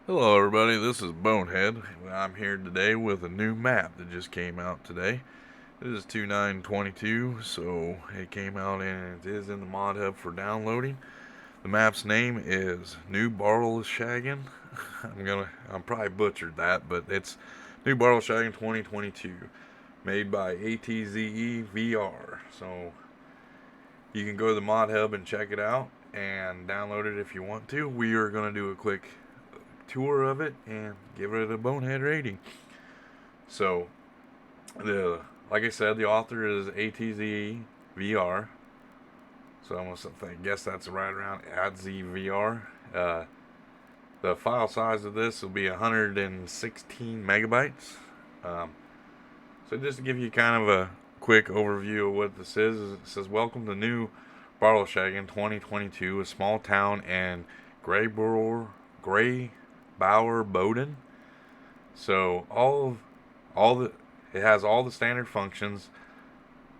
Hello everybody, this is Bonehead. I'm here today with a new map that just came out today. It is 2.9.22, so it came out and it is in the mod hub for downloading. The map's name is New Bartelshagen. I'm probably butchered that, but it's New Bartelshagen 2022, made by ATZE VR. So you can go to the mod hub and check it out and download it if you want to. We are going to do a quick tour of it and give it a bonehead rating. So, like I said, the author is ATZ VR. So I guess that's right around ATZ VR. The file size of this will be 116 megabytes. So just to give you kind of a quick overview of what this is, it says, "Welcome to New Bartelshagen 2022, a small town in Greybauer, Boden." So all the it has all the standard functions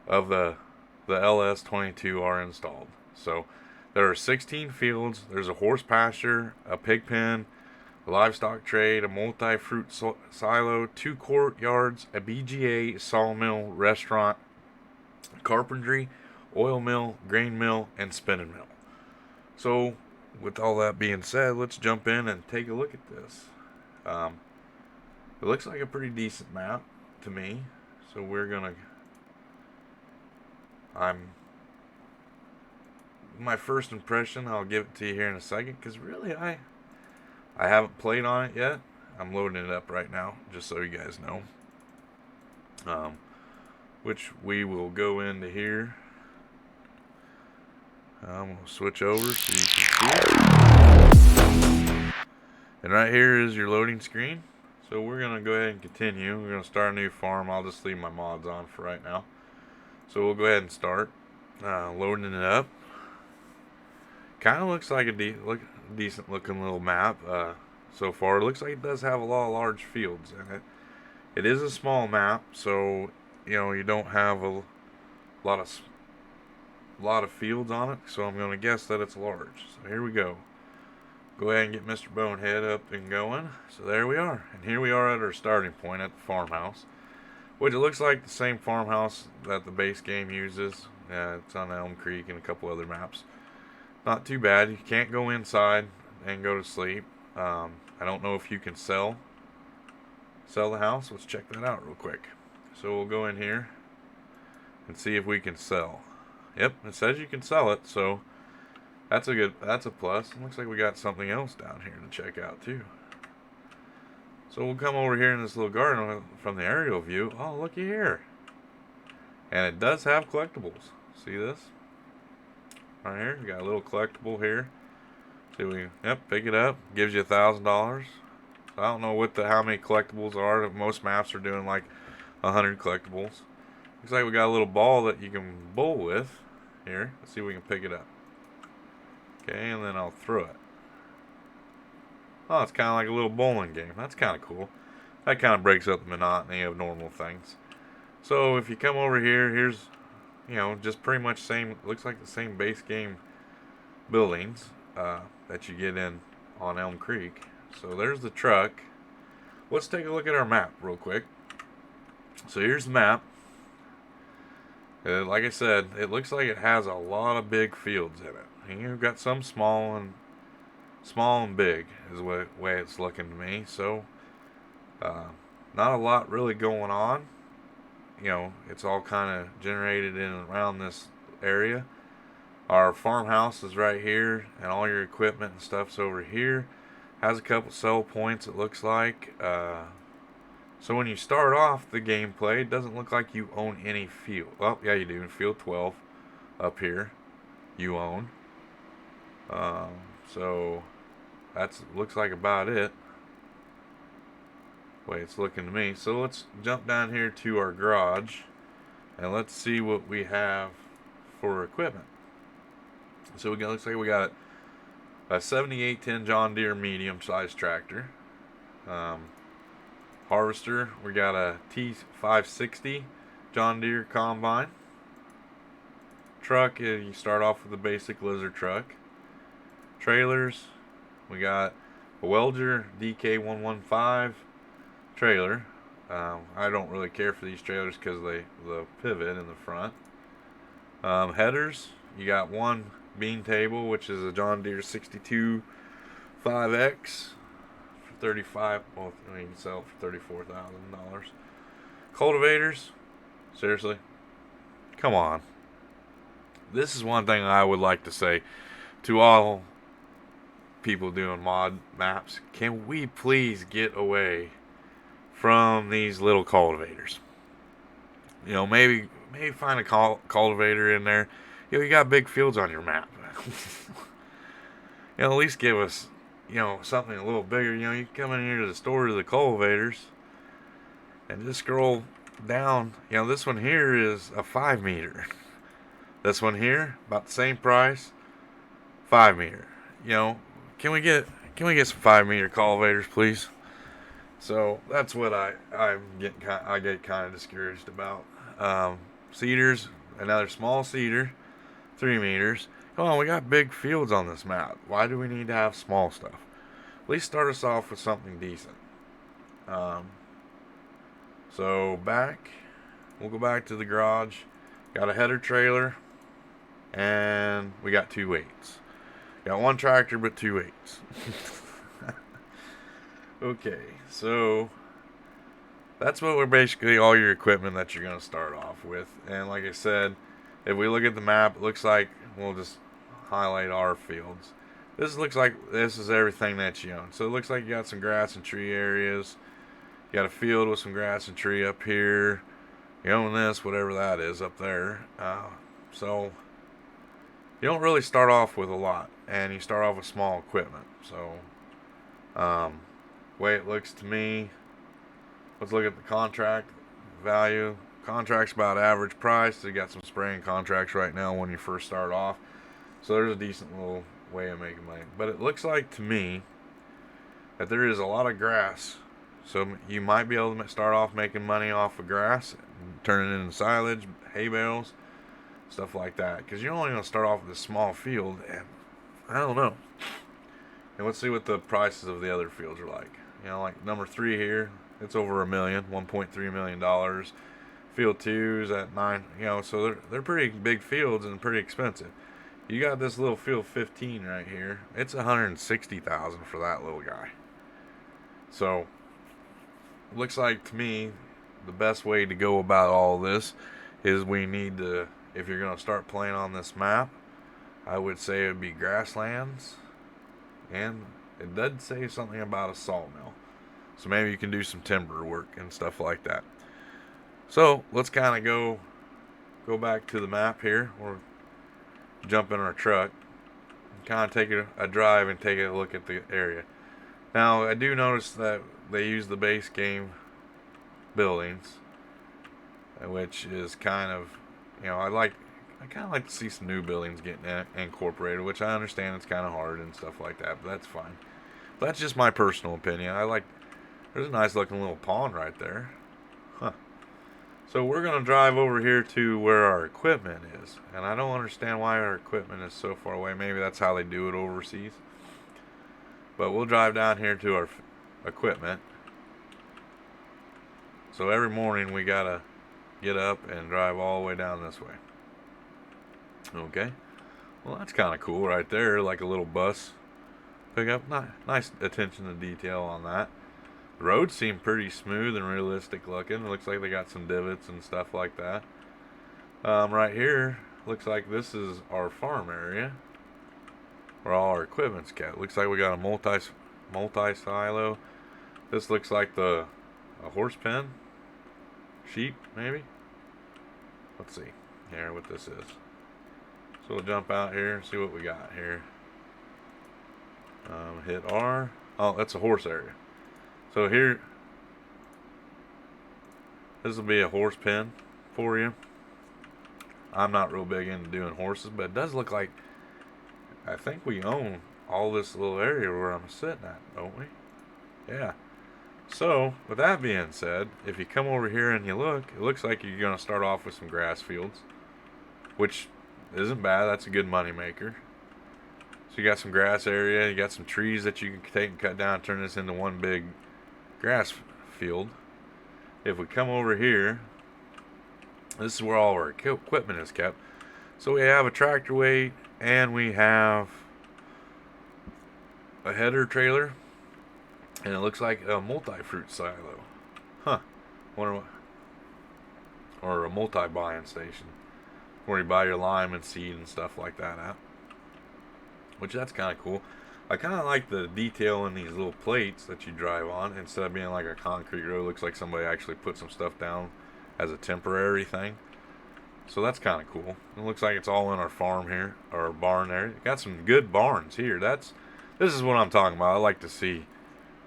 of the LS22 are installed. So there are 16 fields. There's a horse pasture, a pig pen, a livestock trade, a multi-fruit silo, 2 courtyards, a BGA, sawmill, restaurant, carpentry, oil mill, grain mill, and spinning mill. So with all that being said, let's jump in and take a look at this. It looks like a pretty decent map to me. So I'm my first impression, I'll give it to you here in a second, because really I haven't played on it yet. I'm loading it up right now, just so you guys know. Which we will go into here. I'm going to switch over so you can see it. And right here is your loading screen. So we're going to go ahead and continue. We're going to start a new farm. I'll just leave my mods on for right now. So we'll go ahead and start loading it up. Kind of looks like a decent looking little map so far. It looks like it does have a lot of large fields in it. It is a small map, so you don't have a lot of fields on it. So I'm going to guess that it's large. So here we go. Go ahead and get Mr. Bonehead up and going. So there we are. And here we are at our starting point at the farmhouse, which it looks like the same farmhouse that the base game uses. It's on Elm Creek and a couple other maps. Not too bad. You can't go inside and go to sleep. I don't know if you can sell the house. Let's check that out real quick. So we'll go in here and see if we can sell. Yep, it says you can sell it, so that's a plus. It looks like we got something else down here to check out too. So we'll come over here in this little garden from the aerial view. Oh, looky here. And it does have collectibles. See this? Right here, we got a little collectible here. Pick it up. Gives you $1,000. So I don't know how many collectibles are. Most maps are doing like 100 collectibles. Looks like we got a little ball that you can bowl with. Here, let's see if we can pick it up. Okay, and then I'll throw it. Oh, it's kind of like a little bowling game. That's kind of cool. That kind of breaks up the monotony of normal things. So if you come over here, here's, just pretty much looks like the same base game buildings that you get on Elm Creek. So there's the truck. Let's take a look at our map real quick. So here's the map. Like I said, it looks like it has a lot of big fields in it. And you've got some small and big is the way it's looking to me. So not a lot really going on. It's all kind of generated in and around this area. Our farmhouse is right here, and all your equipment and stuff's over here. Has a couple sell points, it looks like. So when you start off the gameplay, it doesn't look like you own any field. Well, yeah, you do. In field 12 up here, you own. So looks like about it. Way it's looking to me. So let's jump down here to our garage, and let's see what we have for equipment. So looks like we got a 7810 John Deere medium-sized tractor. Harvester, we got a T560 John Deere combine. Truck, you start off with the basic lizard truck. Trailers, we got a Welger DK115 trailer. I don't really care for these trailers because the pivot in the front. Headers, you got one bean table, which is a John Deere 62 5X for 35. Well, I mean, you can sell it for $34,000. Cultivators, seriously, come on. This is one thing I would like to say to all people doing mod maps. Can we please get away from these little cultivators? You know, maybe find a cultivator in there. You know, you got big fields on your map. You know, at least give us, you know, something a little bigger. You know, you come in here to the store to the cultivators and just scroll down. You know, this one here is a 5 meter. This one here, about the same price, 5 meter. You know, can we get some 5 meter cultivators, please? So that's what I get kind of discouraged about. Cedars, another small cedar, 3 meters. Come on, we got big fields on this map. Why do we need to have small stuff? At least start us off with something decent. So we'll go back to the garage. Got a header trailer, and we got 2 weights. Got one tractor, but 2 weights. Okay, so that's what we're basically all your equipment that you're going to start off with. And like I said, if we look at the map, it looks like we'll just highlight our fields. This looks like this is everything that you own. So it looks like you got some grass and tree areas. You got a field with some grass and tree up here. You own this, whatever that is up there. So you don't really start off with a lot, and you start off with small equipment. So way it looks to me, let's look at the contract value. Contract's about average price. They got some spraying contracts right now when you first start off, so there's a decent little way of making money. But it looks like to me that there is a lot of grass, so you might be able to start off making money off of grass, turning it into silage, hay bales, stuff like that, because you're only going to start off with a small field, and I don't know. And let's see what the prices of the other fields are like. You know, like number 3 here, it's over $1 million, $1.3 million. Field 2's at 9. You know, so they're pretty big fields and pretty expensive. You got this little field 15 right here. It's $160,000 for that little guy. So looks like to me the best way to go about all this is we need to, if you're going to start playing on this map, I would say it would be grasslands. And it does say something about a sawmill. So maybe you can do some timber work and stuff like that. So let's kind of go back to the map here, or jump in our truck and kind of take a drive and take a look at the area. Now I do notice that they use the base game buildings, which is kind of, you know, I kind of like to see some new buildings getting incorporated, which I understand it's kind of hard and stuff like that, but that's fine. But that's just my personal opinion. There's a nice looking little pond right there. Huh. So we're going to drive over here to where our equipment is. And I don't understand why our equipment is so far away. Maybe that's how they do it overseas. But we'll drive down here to our equipment. So every morning we got to get up and drive all the way down this way. Okay. Well, that's kind of cool right there. Like a little bus pickup. Nice attention to detail on that. The roads seem pretty smooth and realistic looking. It looks like they got some divots and stuff like that. Right here, looks like this is our farm area where all our equipment's kept. Looks like we got a multi silo. This looks like a horse pen, sheep maybe. Let's see here what this is. So we'll jump out here and see what we got here. Hit R. Oh, that's a horse area. So here, this will be a horse pen for you. I'm not real big into doing horses, but it does look like, I think we own all this little area where I'm sitting at, don't we? Yeah. So, with that being said, if you come over here and you look, it looks like you're going to start off with some grass fields, which isn't bad. That's a good money maker. So you got some grass area, you got some trees that you can take and cut down and turn this into one big grass field. If we come over here, this is where all our equipment is kept. So we have a tractor weight and we have a header trailer, and it looks like a multi-fruit silo. Huh. Wonder what, or a multi-buying station where you buy your lime and seed and stuff like that at. Which that's kind of cool. I kind of like the detail in these little plates that you drive on. Instead of being like a concrete road, it looks like somebody actually put some stuff down as a temporary thing. So that's kind of cool. It looks like it's all in our farm here, our barn there. Got some good barns here. This is what I'm talking about. I like to see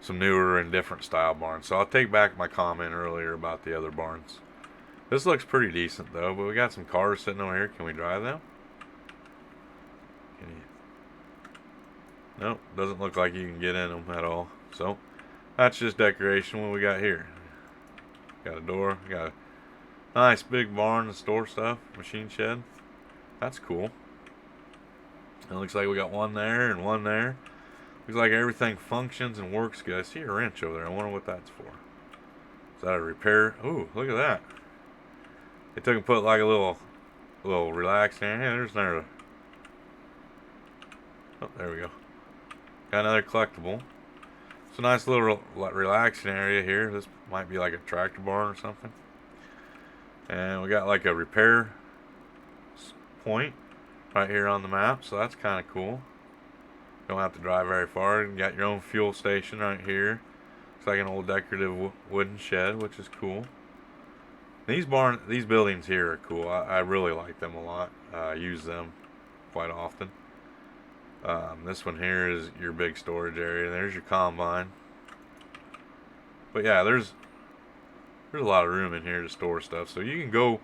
some newer and different style barns. So I'll take back my comment earlier about the other barns. This looks pretty decent though, but we got some cars sitting over here. Can we drive them? Can you? Nope, doesn't look like you can get in them at all. So that's just decoration. What we got here? Got a door. Got a nice big barn to store stuff. Machine shed. That's cool. It looks like we got one there and one there. Looks like everything functions and works good. I see a wrench over there. I wonder what that's for. Is that a repair? Ooh, look at that. They took and put like a little relaxing area. Hey, there's another. Oh, there we go. Got another collectible. It's a nice little relaxing area here. This might be like a tractor barn or something. And we got like a repair point right here on the map, so that's kind of cool. Don't have to drive very far. You got your own fuel station right here. It's like an old decorative wooden shed, which is cool. These buildings here are cool. I really like them a lot. I use them quite often. This one here is your big storage area. There's your combine. But yeah, there's a lot of room in here to store stuff. So you can go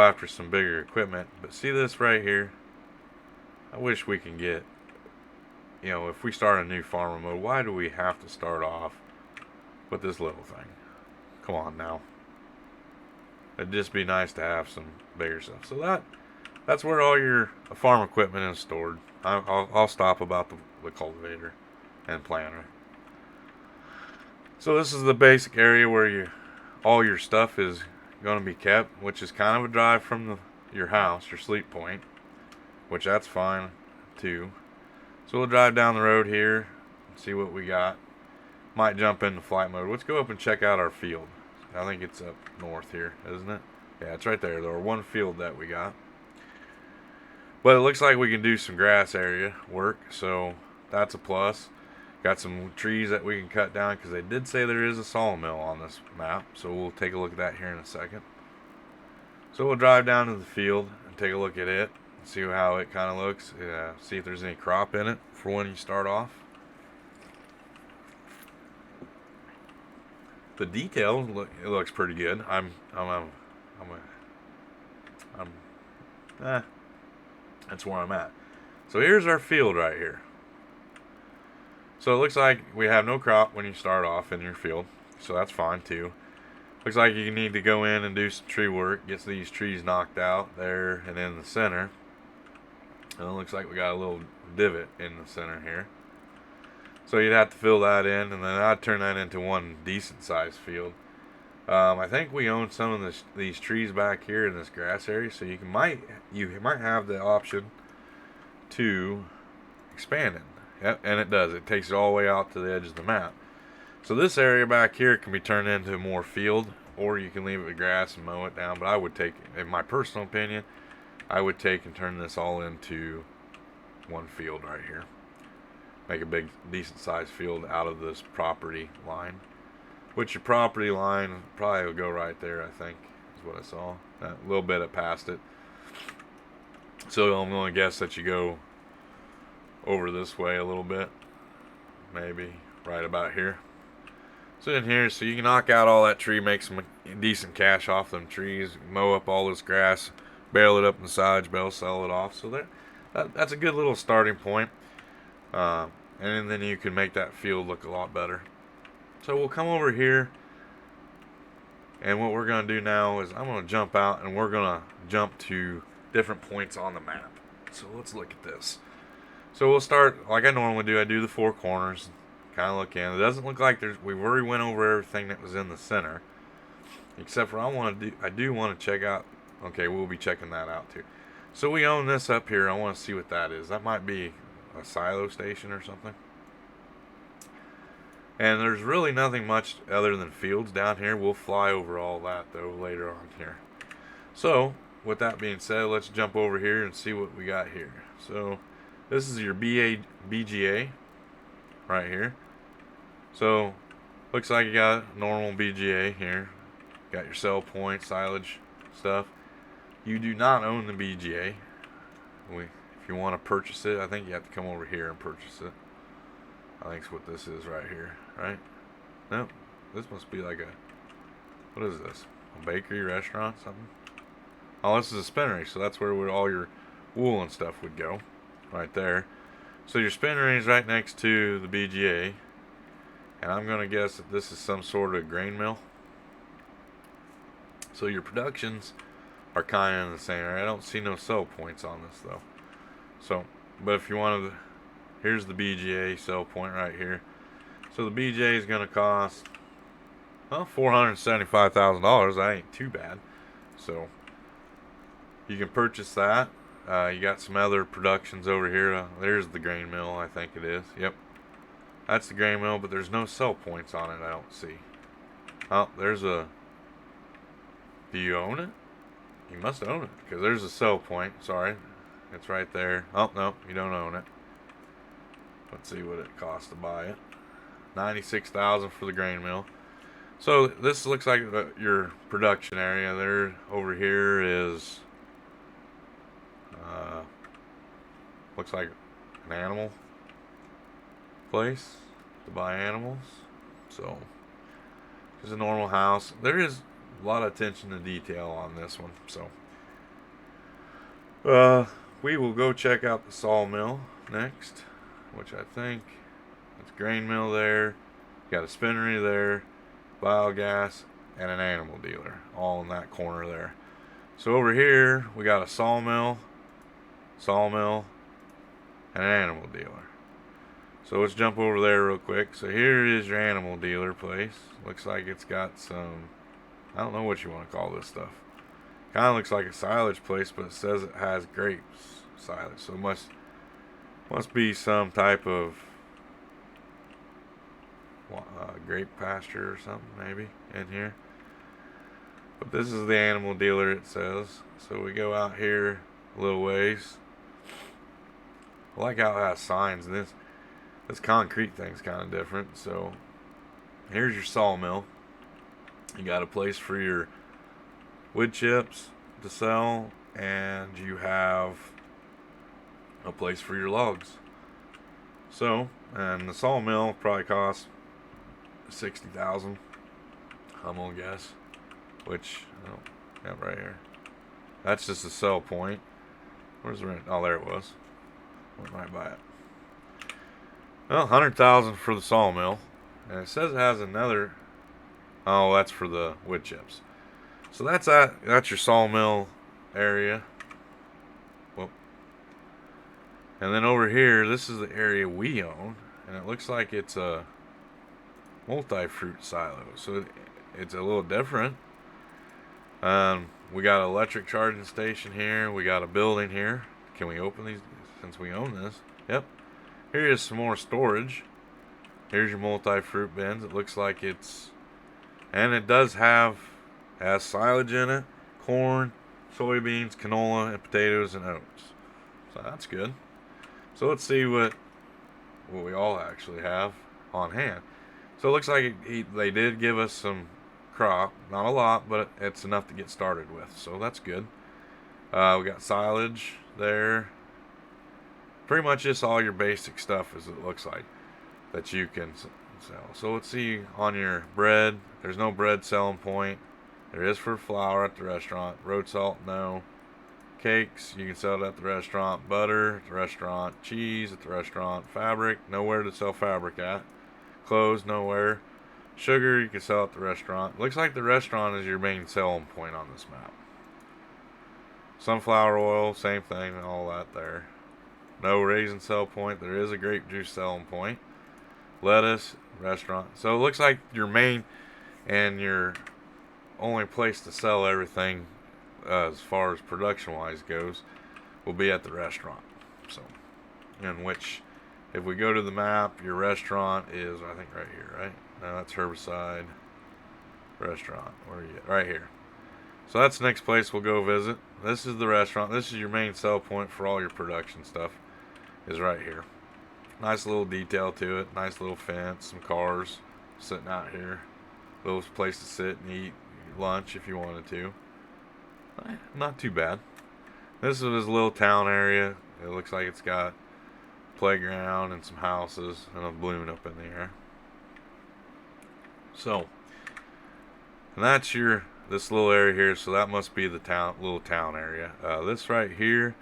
after some bigger equipment. But see this right here? I wish we can get, if we start a new farmer mode, why do we have to start off with this little thing? Come on now. It'd just be nice to have some bigger stuff. So that's where all your farm equipment is stored. I'll stop about the cultivator and planter. So this is the basic area where all your stuff is going to be kept, which is kind of a drive from your house, your sleep point, which that's fine too. So we'll drive down the road here and see what we got. Might jump into flight mode. Let's go up and check out our field. I think it's up north here, isn't it? Yeah, it's right there. There are one field that we got. But it looks like we can do some grass area work, so that's a plus. Got some trees that we can cut down because they did say there is a sawmill on this map, so we'll take a look at that here in a second. So we'll drive down to the field and take a look at it, see how it kind of looks, see if there's any crop in it for when you start off. The detail it looks pretty good. That's where I'm at. So here's our field right here. So it looks like we have no crop when you start off in your field, so that's fine too. Looks like you need to go in and do some tree work, get these trees knocked out there and in the center. And it looks like we got a little divot in the center here. So you'd have to fill that in, and then I'd turn that into one decent sized field. I think we own some of these trees back here in this grass area, so you might have the option to expand it. Yep, and it does. It takes it all the way out to the edge of the map. So this area back here can be turned into more field, or you can leave it with grass and mow it down. But I would take, in my personal opinion, I would take and turn this all into one field right here. Make a big, decent sized field out of this property line. Which your property line probably will go right there, I think, is what I saw. A little bit it past it. So I'm going to guess that you go over this way a little bit. Maybe right about here. So in here, so you can knock out all that tree, make some decent cash off them trees, mow up all this grass, bale it up in the sides, sell it off. So that's a good little starting point. And then you can make that field look a lot better. So we'll come over here, and what we're going to do now is I'm going to jump out, and we're going to jump to different points on the map. So let's look at this. So we'll start like I normally do. I do the four corners, kind of look in. It doesn't look like we've already went over everything that was in the center, except for I do want to check out. Okay, we'll be checking that out too. So we own this up here. I want to see what that is. That might be a silo station or something. And there's really nothing much other than fields down here. We'll fly over all that though later on here. So with that being said, let's jump over here and see what we got here. So this is your BGA right here. So looks like you got a normal BGA here. Got your sell point, silage stuff. You do not own the BGA. If you want to purchase it, I think you have to come over here and purchase it. I think it's what this is right here, right? Nope. This must be like what is this? A bakery, restaurant, something? Oh, this is a spinnery, so that's where all your wool and stuff would go, right there. So your spinnery is right next to the BGA, and I'm going to guess that this is some sort of grain mill. So your productions are kind of in the same area. I don't see no sell points on this though. So, but if you wanted to, here's the BGA sell point right here. So the BGA is going to cost, well, $475,000. That ain't too bad. So you can purchase that. You got some other productions over here. There's the grain mill, I think it is. Yep, that's the grain mill, but there's no sell points on it. I don't see. Oh, there's a. Do you own it? You must own it because there's a sell point. Sorry, it's right there. Oh no, you don't own it. Let's see what it costs to buy it. $96,000 for the grain mill. So this looks like your production area. There, over here is looks like an animal place to buy animals. So it's a normal house. There is a lot of attention to detail on this one. So we will go check out the sawmill next, which I think it's grain mill there. Got a spinnery there, biogas, and an animal dealer, all in that corner there. So over here we got a sawmill, and an animal dealer. So let's jump over there real quick. So here is your animal dealer place. Looks like it's got some, I don't know what you want to call this stuff. Kind of looks like a silage place, but it says it has grapes silage. So it must be some type of grape pasture or something maybe in here. But this is the animal dealer, it says. So we go out here a little ways. I like how it has signs, and this concrete thing's kind of different. So here's your sawmill. You got a place for your wood chips to sell, and you have a place for your logs. So, and the sawmill probably costs $60,000, I'm gonna guess. Which, oh, yeah, right here. That's just a sell point. Where's the rent? Oh, there it was. Went right by it. Well, $100,000 for the sawmill, and it says it has another. Oh, that's for the wood chips. So that's your sawmill area. Whoop. And then over here, this is the area we own, and it looks like it's a multi-fruit silo. So it's a little different. We got an electric charging station here. We got a building here. Can we open these since we own this? Yep. Here is some more storage. Here's your multi-fruit bins. It looks like and it does has silage in it, corn, soybeans, canola, and potatoes and oats. So that's good. So let's see what we all actually have on hand. So it looks like they did give us some crop, not a lot, but it's enough to get started with. So that's good. We got silage there. Pretty much just all your basic stuff, as it looks like, that you can sell. So let's see on your bread. There's no bread selling point. There is for flour at the restaurant. Road salt, no. Cakes, you can sell it at the restaurant. Butter at the restaurant. Cheese at the restaurant. Fabric, nowhere to sell fabric at. Clothes, nowhere. Sugar, you can sell at the restaurant. Looks like the restaurant is your main selling point on this map. Sunflower oil, same thing, all that there. No raisin sell point. There is a grape juice selling point. Lettuce, restaurant. So it looks like your main and your only place to sell everything as far as production wise goes will be at the restaurant. So, in which, if we go to the map, your restaurant is, I think, right here, right? No, that's Herbicide Restaurant. Where are you at? Right here. So that's the next place we'll go visit. This is the restaurant. This is your main sell point for all your production stuff. Is right here. Nice little detail to it. Nice little fence. Some cars sitting out here. Little place to sit and eat lunch if you wanted to. Not too bad. This is his little town area. It looks like it's got a playground and some houses and a balloon up in the air. So, and that's this little area here. So that must be the little town area. This right here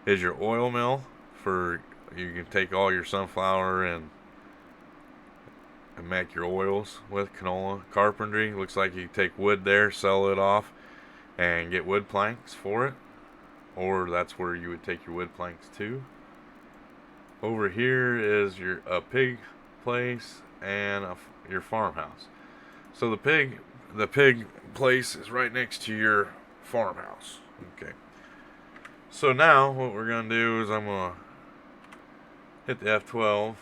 is your oil mill. You can take all your sunflower and make your oils with canola. Carpentry, looks like you take wood there, sell it off, and get wood planks for it. Or that's where you would take your wood planks to. Over here is a pig place and your farmhouse. So the pig place is right next to your farmhouse. Okay. So now what we're gonna do is I'm gonna hit the F12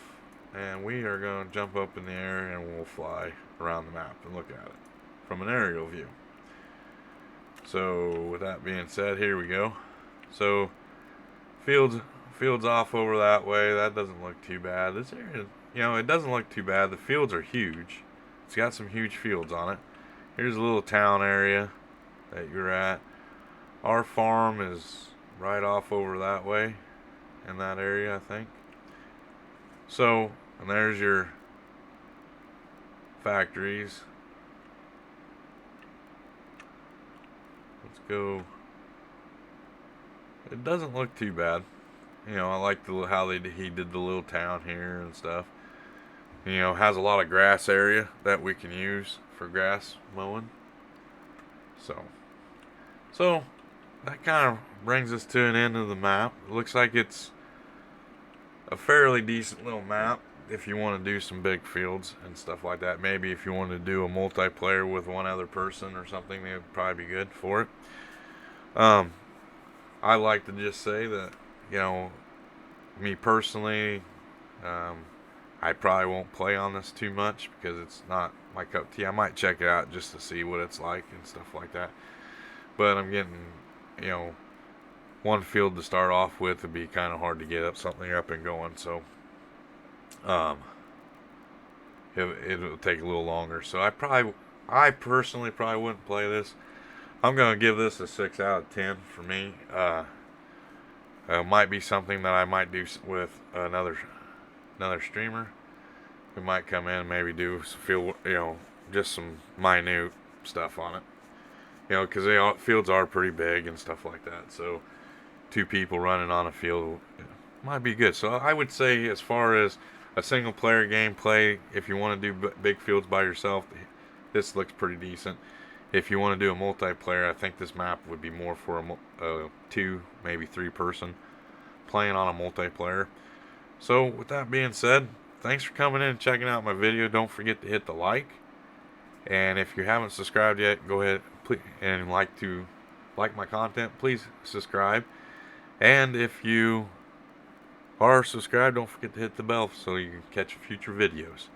and we are gonna jump up in the air and we'll fly around the map and look at it from an aerial view. So with that being said, here we go. So fields off over that way. That doesn't look too bad. This area, it doesn't look too bad. The fields are huge. It's got some huge fields on it. Here's a little town area that you're at. Our farm is right off over that way in that area, I think. So, and there's your factories. Let's go. It doesn't look too bad. I like how he did the little town here and stuff. Has a lot of grass area that we can use for grass mowing. So that kind of brings us to an end of the map. It looks like it's a fairly decent little map if you want to do some big fields and stuff like that. Maybe if you want to do a multiplayer with one other person or something, it would probably be good for it. I like to just say that, me personally, I probably won't play on this too much because it's not my cup of tea. I might check it out just to see what it's like and stuff like that. But I'm getting, one field to start off with would be kind of hard to get something up and going. So, it'll take a little longer. So I personally probably wouldn't play this. I'm gonna give this a 6 out of 10 for me. Might be something that I might do with another streamer. We might come in and maybe do just some minute stuff on it. Because the fields are pretty big and stuff like that. So 2 people running on a field might be good. So I would say, as far as a single player gameplay, if you want to do big fields by yourself, this looks pretty decent. If you want to do a multiplayer, I think this map would be more for a 2, maybe 3 person playing on a multiplayer. So with that being said, thanks for coming in and checking out my video. Don't forget to hit the like. And if you haven't subscribed yet, go ahead and like my content. Please subscribe. And if you are subscribed, don't forget to hit the bell so you can catch future videos.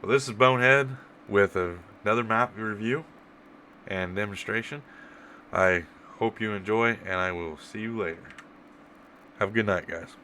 Well, this is Bonehead with another map review and demonstration. I hope you enjoy, and I will see you later. Have a good night, guys.